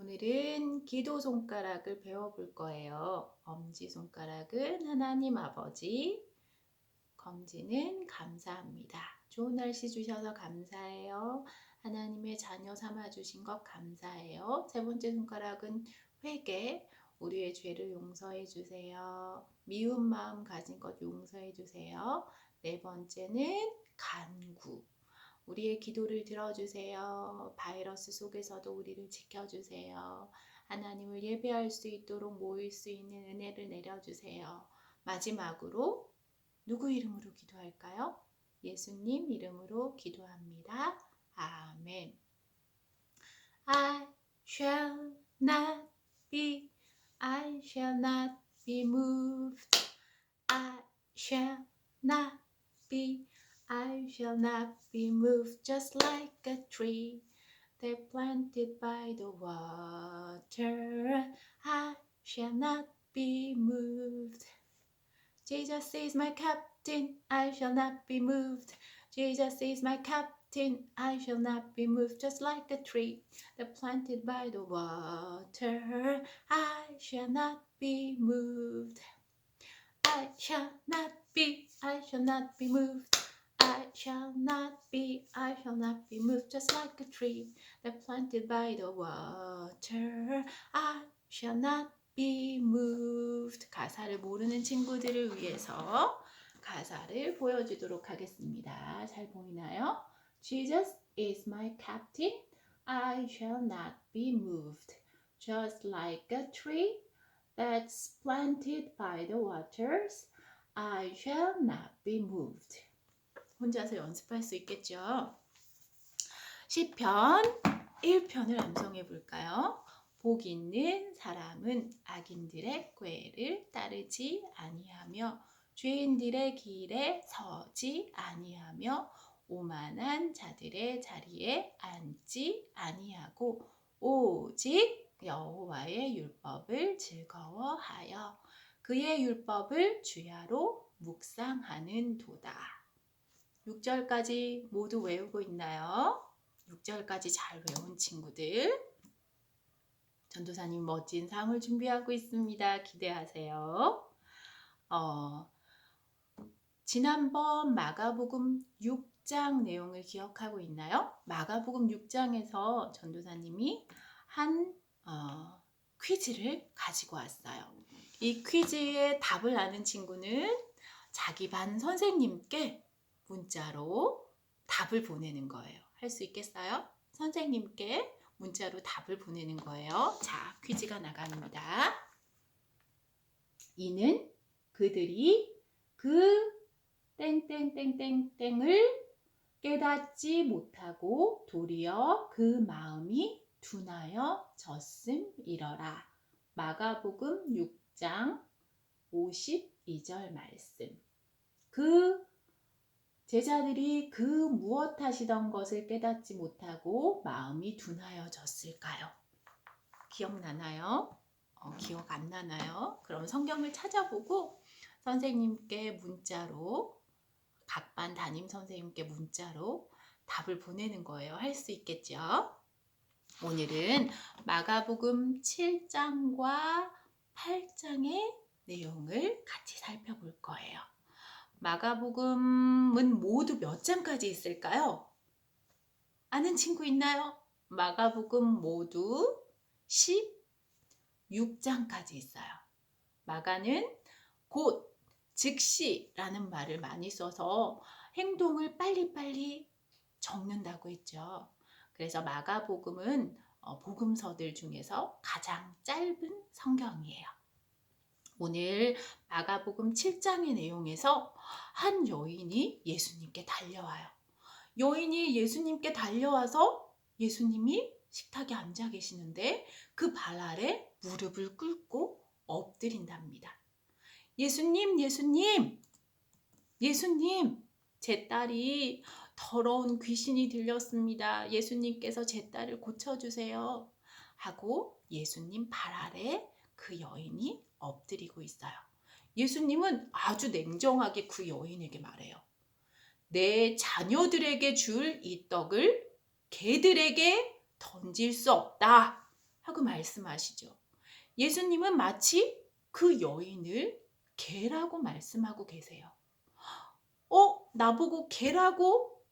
오늘은 기도 손가락을 배워볼 거예요. 엄지손가락은 하나님 아버지, 검지는 감사합니다. 좋은 날씨 주셔서 감사해요. 하나님의 자녀 삼아주신 것 감사해요. 세 번째 손가락은 회개, 우리의 죄를 용서해 주세요. 미운 마음 가진 것 용서해 주세요. 네 번째는 간구, 우리의 기도를 들어주세요. 바이러스 속에서도 우리를 지켜주세요. 하나님을 예배할 수 있도록 모일 수 있는 은혜를 내려주세요. 마지막으로 누구 이름으로 기도할까요? 예수님 이름으로 기도합니다. 아멘. I shall not be, I shall not be moved. I shall not be, I shall not be moved, just like a tree that planted by the water. I shall not be moved. Jesus is my captain, I shall not be moved. Jesus is my captain, I shall not be moved, just like a tree that planted by the water. I shall not be moved. I shall not be, I shall not be moved. I shall not be, I shall not be moved, just like a tree that planted by the water. I shall not be moved. 가사를 모르는 친구들을 위해서 가사를 보여주도록 하겠습니다. 잘 보이나요? Jesus is my captain. I shall not be moved, just like a tree that's planted by the waters, I shall not be moved. 혼자서 연습할 수 있겠죠? 시편 1편을 암송해 볼까요? 복 있는 사람은 악인들의 꾀를 따르지 아니하며 죄인들의 길에 서지 아니하며 오만한 자들의 자리에 앉지 아니하고 오직 여호와의 율법을 즐거워하여 그의 율법을 주야로 묵상하는 도다. 6절까지 모두 외우고 있나요? 6절까지 잘 외운 친구들, 전도사님 멋진 상을 준비하고 있습니다. 기대하세요. 지난번 마가복음 6장 내용을 기억하고 있나요? 마가복음 6장에서 전도사님이 한 퀴즈를 가지고 왔어요. 이 퀴즈에 답을 아는 친구는 자기 반 선생님께 문자로 답을 보내는 거예요. 할 수 있겠어요? 선생님께 문자로 답을 보내는 거예요. 자, 퀴즈가 나갑니다. 이는 그들이 그 땡땡땡땡땡을 깨닫지 못하고 도리어 그 마음이 둔하여 졌음이러라. 마가복음 6장 52절 말씀. 그 제자들이 그 무엇 하시던 것을 깨닫지 못하고 마음이 둔하여졌을까요? 기억나나요? 기억 안 나나요? 그럼 성경을 찾아보고 선생님께 문자로, 각 반 담임 선생님께 문자로 답을 보내는 거예요. 할 수 있겠죠? 오늘은 마가복음 7장과 8장의 내용을 같이 살펴볼 거예요. 마가복음은 모두 몇 장까지 있을까요? 아는 친구 있나요? 마가복음 모두 16장까지 있어요. 마가는 곧, 즉시라는 말을 많이 써서 행동을 빨리빨리 적는다고 했죠. 그래서 마가복음은 복음서들 중에서 가장 짧은 성경이에요. 오늘 마가복음 7장의 내용에서 한 여인이 예수님께 달려와요. 여인이 예수님께 달려와서 예수님이 식탁에 앉아 계시는데 그 발 아래 무릎을 꿇고 엎드린답니다. 예수님, 예수님, 예수님, 제 딸이 더러운 귀신이 들렸습니다. 예수님께서 제 딸을 고쳐주세요. 하고 예수님 발 아래 그 여인이 엎드리고 있어요. 예수님은 아주 냉정하게 그 여인에게 말해요. 내 자녀들에게 줄 이 떡을 개들에게 던질 수 없다. 하고 말씀하시죠. 예수님은 마치 그 여인을 개라고 말씀하고 계세요. 나보고 개라고?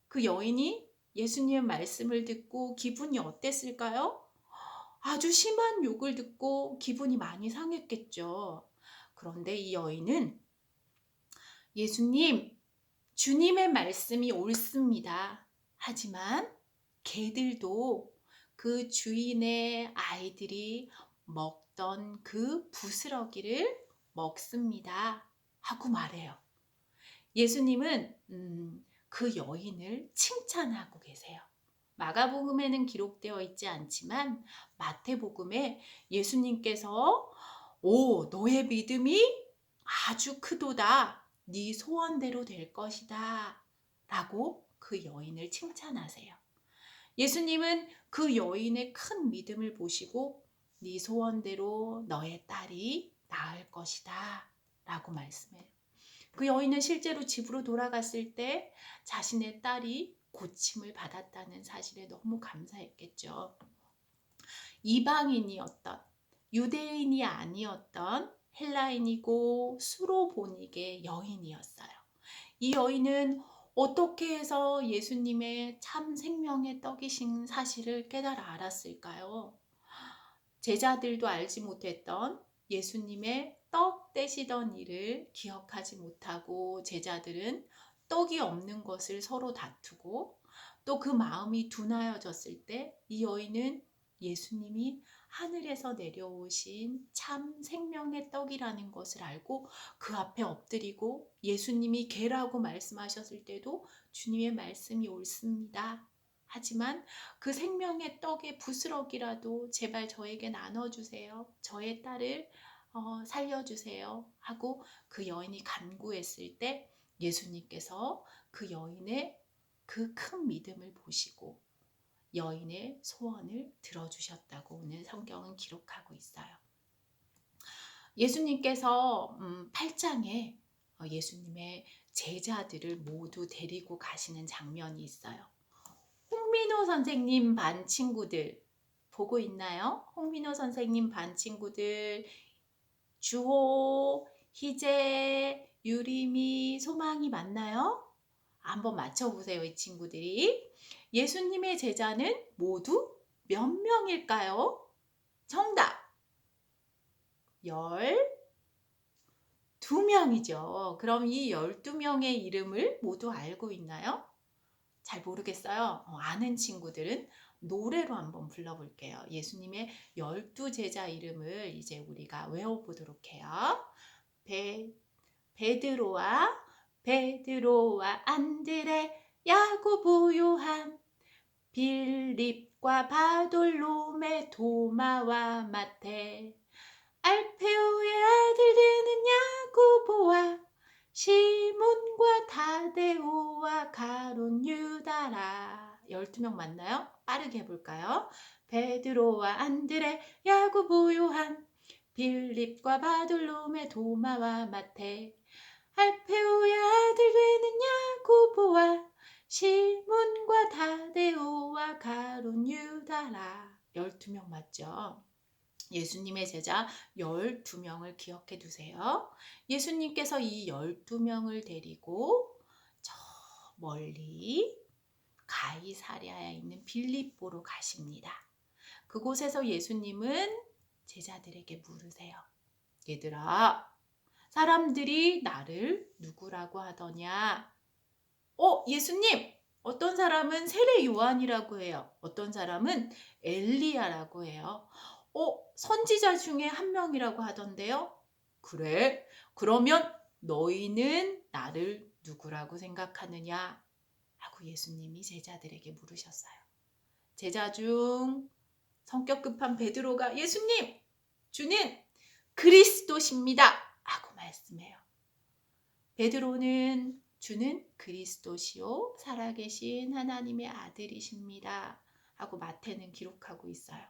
그 여인이 예수님의 말씀을 듣고 기분이 어땠을까요? 아주 심한 욕을 듣고 기분이 많이 상했겠죠. 그런데 이 여인은 예수님, 주님의 말씀이 옳습니다. 하지만 개들도 그 주인의 아이들이 먹던 그 부스러기를 먹습니다. 하고 말해요. 예수님은 그 여인을 칭찬하고 계세요. 마가복음에는 기록되어 있지 않지만 마태복음에 예수님께서 너의 믿음이 아주 크도다. 네 소원대로 될 것이다. 라고 그 여인을 칭찬하세요. 예수님은 그 여인의 큰 믿음을 보시고 네 소원대로 너의 딸이 나을 것이다. 라고 말씀해요. 그 여인은 실제로 집으로 돌아갔을 때 자신의 딸이 고침을 받았다는 사실에 너무 감사했겠죠. 이방인이었던, 유대인이 아니었던 헬라인이고 수로보닉의 여인이었어요. 이 여인은 어떻게 해서 예수님의 참 생명의 떡이신 사실을 깨달아 알았을까요? 제자들도 알지 못했던 예수님의 떡 떼시던 일을 기억하지 못하고 제자들은 떡이 없는 것을 서로 다투고 또 그 마음이 둔하여졌을 때 이 여인은 예수님이 하늘에서 내려오신 참 생명의 떡이라는 것을 알고 그 앞에 엎드리고 예수님이 개라고 말씀하셨을 때도 주님의 말씀이 옳습니다. 하지만 그 생명의 떡의 부스러기라도 제발 저에게 나눠주세요. 저의 딸을 살려주세요. 하고 그 여인이 간구했을 때 예수님께서 그 여인의 그 큰 믿음을 보시고 여인의 소원을 들어주셨다고 오늘 성경은 기록하고 있어요. 예수님께서 8장에 예수님의 제자들을 모두 데리고 가시는 장면이 있어요. 홍민호 선생님 반 친구들 보고 있나요? 홍민호 선생님 반 친구들 주호, 희재, 유림이, 소망이 맞나요? 한번 맞춰보세요. 이 친구들이. 예수님의 제자는 모두 몇 명일까요? 정답! 12명이죠. 그럼 이 12명의 이름을 모두 알고 있나요? 잘 모르겠어요. 아는 친구들은 노래로 한번 불러볼게요. 예수님의 12제자 이름을 이제 우리가 외워보도록 해요. 베드로와 안드레, 야고보, 요한, 빌립과 바돌로메, 도마와 마테, 알페오의 아들 되는 야고보와 시몬과 다데오와 가룟, 유다라. 12명 맞나요? 빠르게 해볼까요? 베드로와 안드레, 야고보, 요한, 빌립과 바돌로메, 도마와 마테, 알페오의 아들 되는 야고보와 시몬과 다데오와 가룟, 유다라. 12명 맞죠? 예수님의 제자 12명을 기억해 두세요. 예수님께서 이 12명을 데리고 저 멀리 가이사랴에 있는 빌립보로 가십니다. 그곳에서 예수님은 제자들에게 물으세요. 얘들아, 사람들이 나를 누구라고 하더냐? 예수님! 어떤 사람은 세례 요한이라고 해요. 어떤 사람은 엘리야라고 해요. 선지자 중에 한 명이라고 하던데요. 그래? 그러면 너희는 나를 누구라고 생각하느냐? 하고 예수님이 제자들에게 물으셨어요. 제자 중 성격 급한 베드로가 예수님! 주는 그리스도십니다. 하고 말씀해요. 베드로는 주는 그리스도시요 살아계신 하나님의 아들이십니다. 하고 마태는 기록하고 있어요.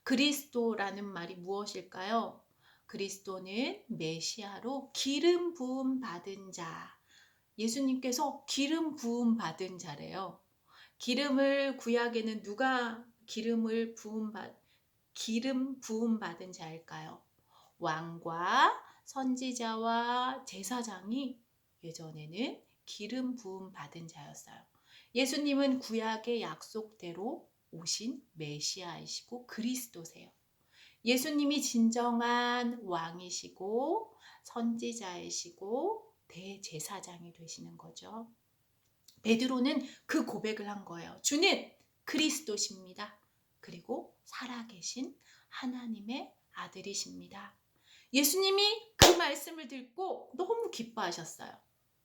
그리스도라는 말이 무엇일까요? 그리스도는 메시아로 기름 부음 받은 자. 예수님께서 기름 부음 받은 자래요. 기름을 구약에는 누가 기름 부음 받은 자일까요? 왕과 선지자와 제사장이 예전에는 기름 부음 받은 자였어요. 예수님은 구약의 약속대로 오신 메시아이시고 그리스도세요. 예수님이 진정한 왕이시고 선지자이시고 대제사장이 되시는 거죠. 베드로는 그 고백을 한 거예요. 주는 그리스도십니다. 그리고 살아계신 하나님의 아들이십니다. 예수님이 그 말씀을 듣고 너무 기뻐하셨어요.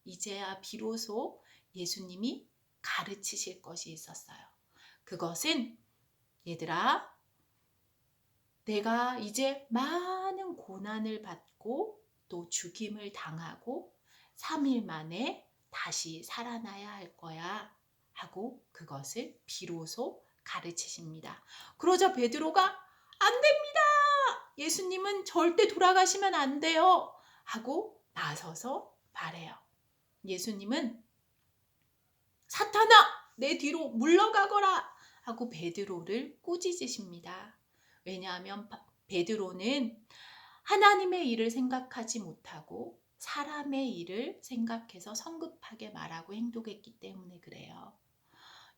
이제야 비로소 예수님이 가르치실 것이 있었어요. 그것은 얘들아, 내가 이제 많은 고난을 받고 또 죽임을 당하고 3일 만에 다시 살아나야 할 거야 하고 그것을 비로소 가르치십니다. 그러자 베드로가 안 됩니다. 예수님은 절대 돌아가시면 안 돼요 하고 나서서 말해요. 예수님은 사탄아 내 뒤로 물러가거라 하고 베드로를 꾸짖으십니다. 왜냐하면 베드로는 하나님의 일을 생각하지 못하고 사람의 일을 생각해서 성급하게 말하고 행동했기 때문에 그래요.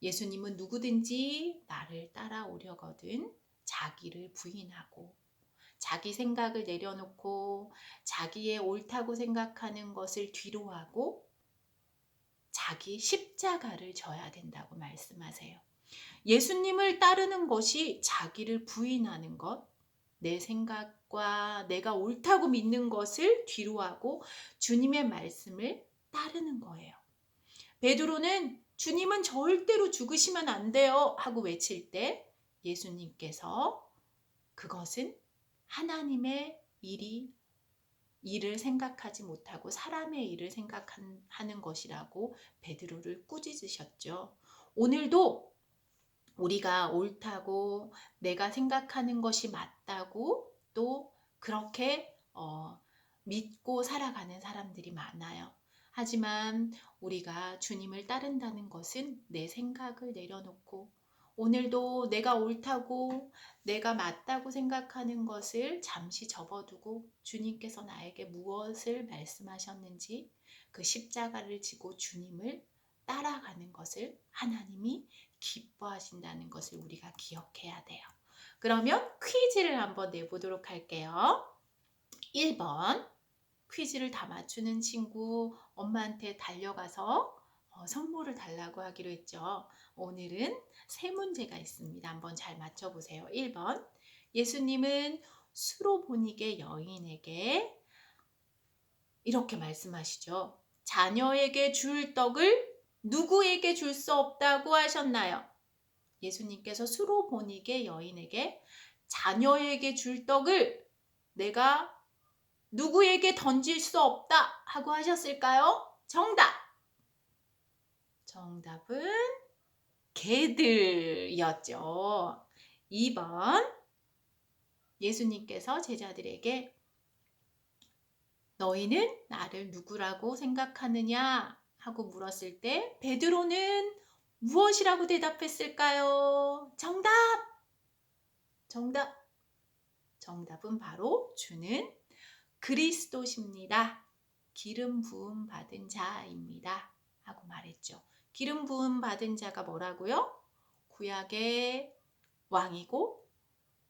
예수님은 누구든지 나를 따라오려거든 자기를 부인하고 자기 생각을 내려놓고 자기의 옳다고 생각하는 것을 뒤로하고 자기 십자가를 져야 된다고 말씀하세요. 예수님을 따르는 것이 자기를 부인하는 것, 내 생각과 내가 옳다고 믿는 것을 뒤로하고 주님의 말씀을 따르는 거예요. 베드로는 주님은 절대로 죽으시면 안 돼요 하고 외칠 때 예수님께서 그것은 하나님의 일을 생각하지 못하고 사람의 일을 생각하는 것이라고 베드로를 꾸짖으셨죠. 오늘도 우리가 옳다고 내가 생각하는 것이 맞다고 또 그렇게 믿고 살아가는 사람들이 많아요. 하지만 우리가 주님을 따른다는 것은 내 생각을 내려놓고 오늘도 내가 옳다고 내가 맞다고 생각하는 것을 잠시 접어두고 주님께서 나에게 무엇을 말씀하셨는지 그 십자가를 지고 주님을 따라가는 것을 하나님이 기뻐하신다는 것을 우리가 기억해야 돼요. 그러면 퀴즈를 한번 내보도록 할게요. 1번 퀴즈를 다 맞추는 친구 엄마한테 달려가서 선물을 달라고 하기로 했죠. 오늘은 세 문제가 있습니다. 한번 잘 맞춰보세요. 1번 예수님은 수로보니게 여인에게 이렇게 말씀하시죠. 자녀에게 줄 떡을 누구에게 줄 수 없다고 하셨나요? 예수님께서 수로보니게 여인에게 자녀에게 줄 떡을 내가 누구에게 던질 수 없다 하고 하셨을까요? 정답은 개들이었죠. 2번 예수님께서 제자들에게 너희는 나를 누구라고 생각하느냐 하고 물었을 때 베드로는 무엇이라고 대답했을까요? 정답은 바로 주는 그리스도십니다. 기름 부음 받은 자입니다. 하고 말했죠. 기름 부음 받은 자가 뭐라고요? 구약의 왕이고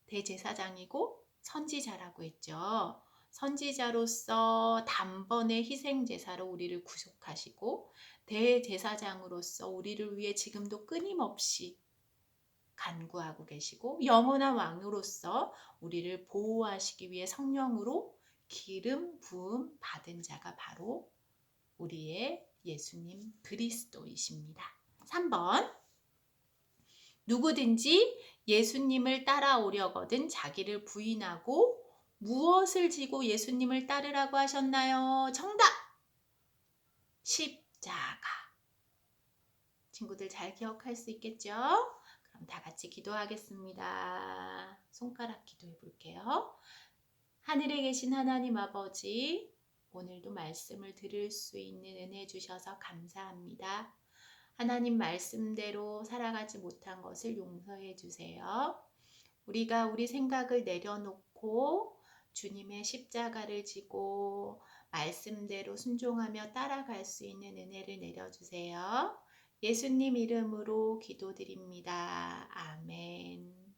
대제사장이고 선지자라고 했죠. 선지자로서 단번에 희생제사로 우리를 구속하시고 대제사장으로서 우리를 위해 지금도 끊임없이 간구하고 계시고 영원한 왕으로서 우리를 보호하시기 위해 성령으로 기름 부음 받은 자가 바로 우리의 예수님 그리스도이십니다. 3번 누구든지 예수님을 따라오려거든 자기를 부인하고 무엇을 지고 예수님을 따르라고 하셨나요? 정답! 십자가. 친구들 잘 기억할 수 있겠죠? 그럼 다 같이 기도하겠습니다. 손가락 기도해 볼게요. 하늘에 계신 하나님 아버지, 오늘도 말씀을 들을 수 있는 은혜 주셔서 감사합니다. 하나님 말씀대로 살아가지 못한 것을 용서해 주세요. 우리가 우리 생각을 내려놓고 주님의 십자가를 지고 말씀대로 순종하며 따라갈 수 있는 은혜를 내려주세요. 예수님 이름으로 기도드립니다. 아멘.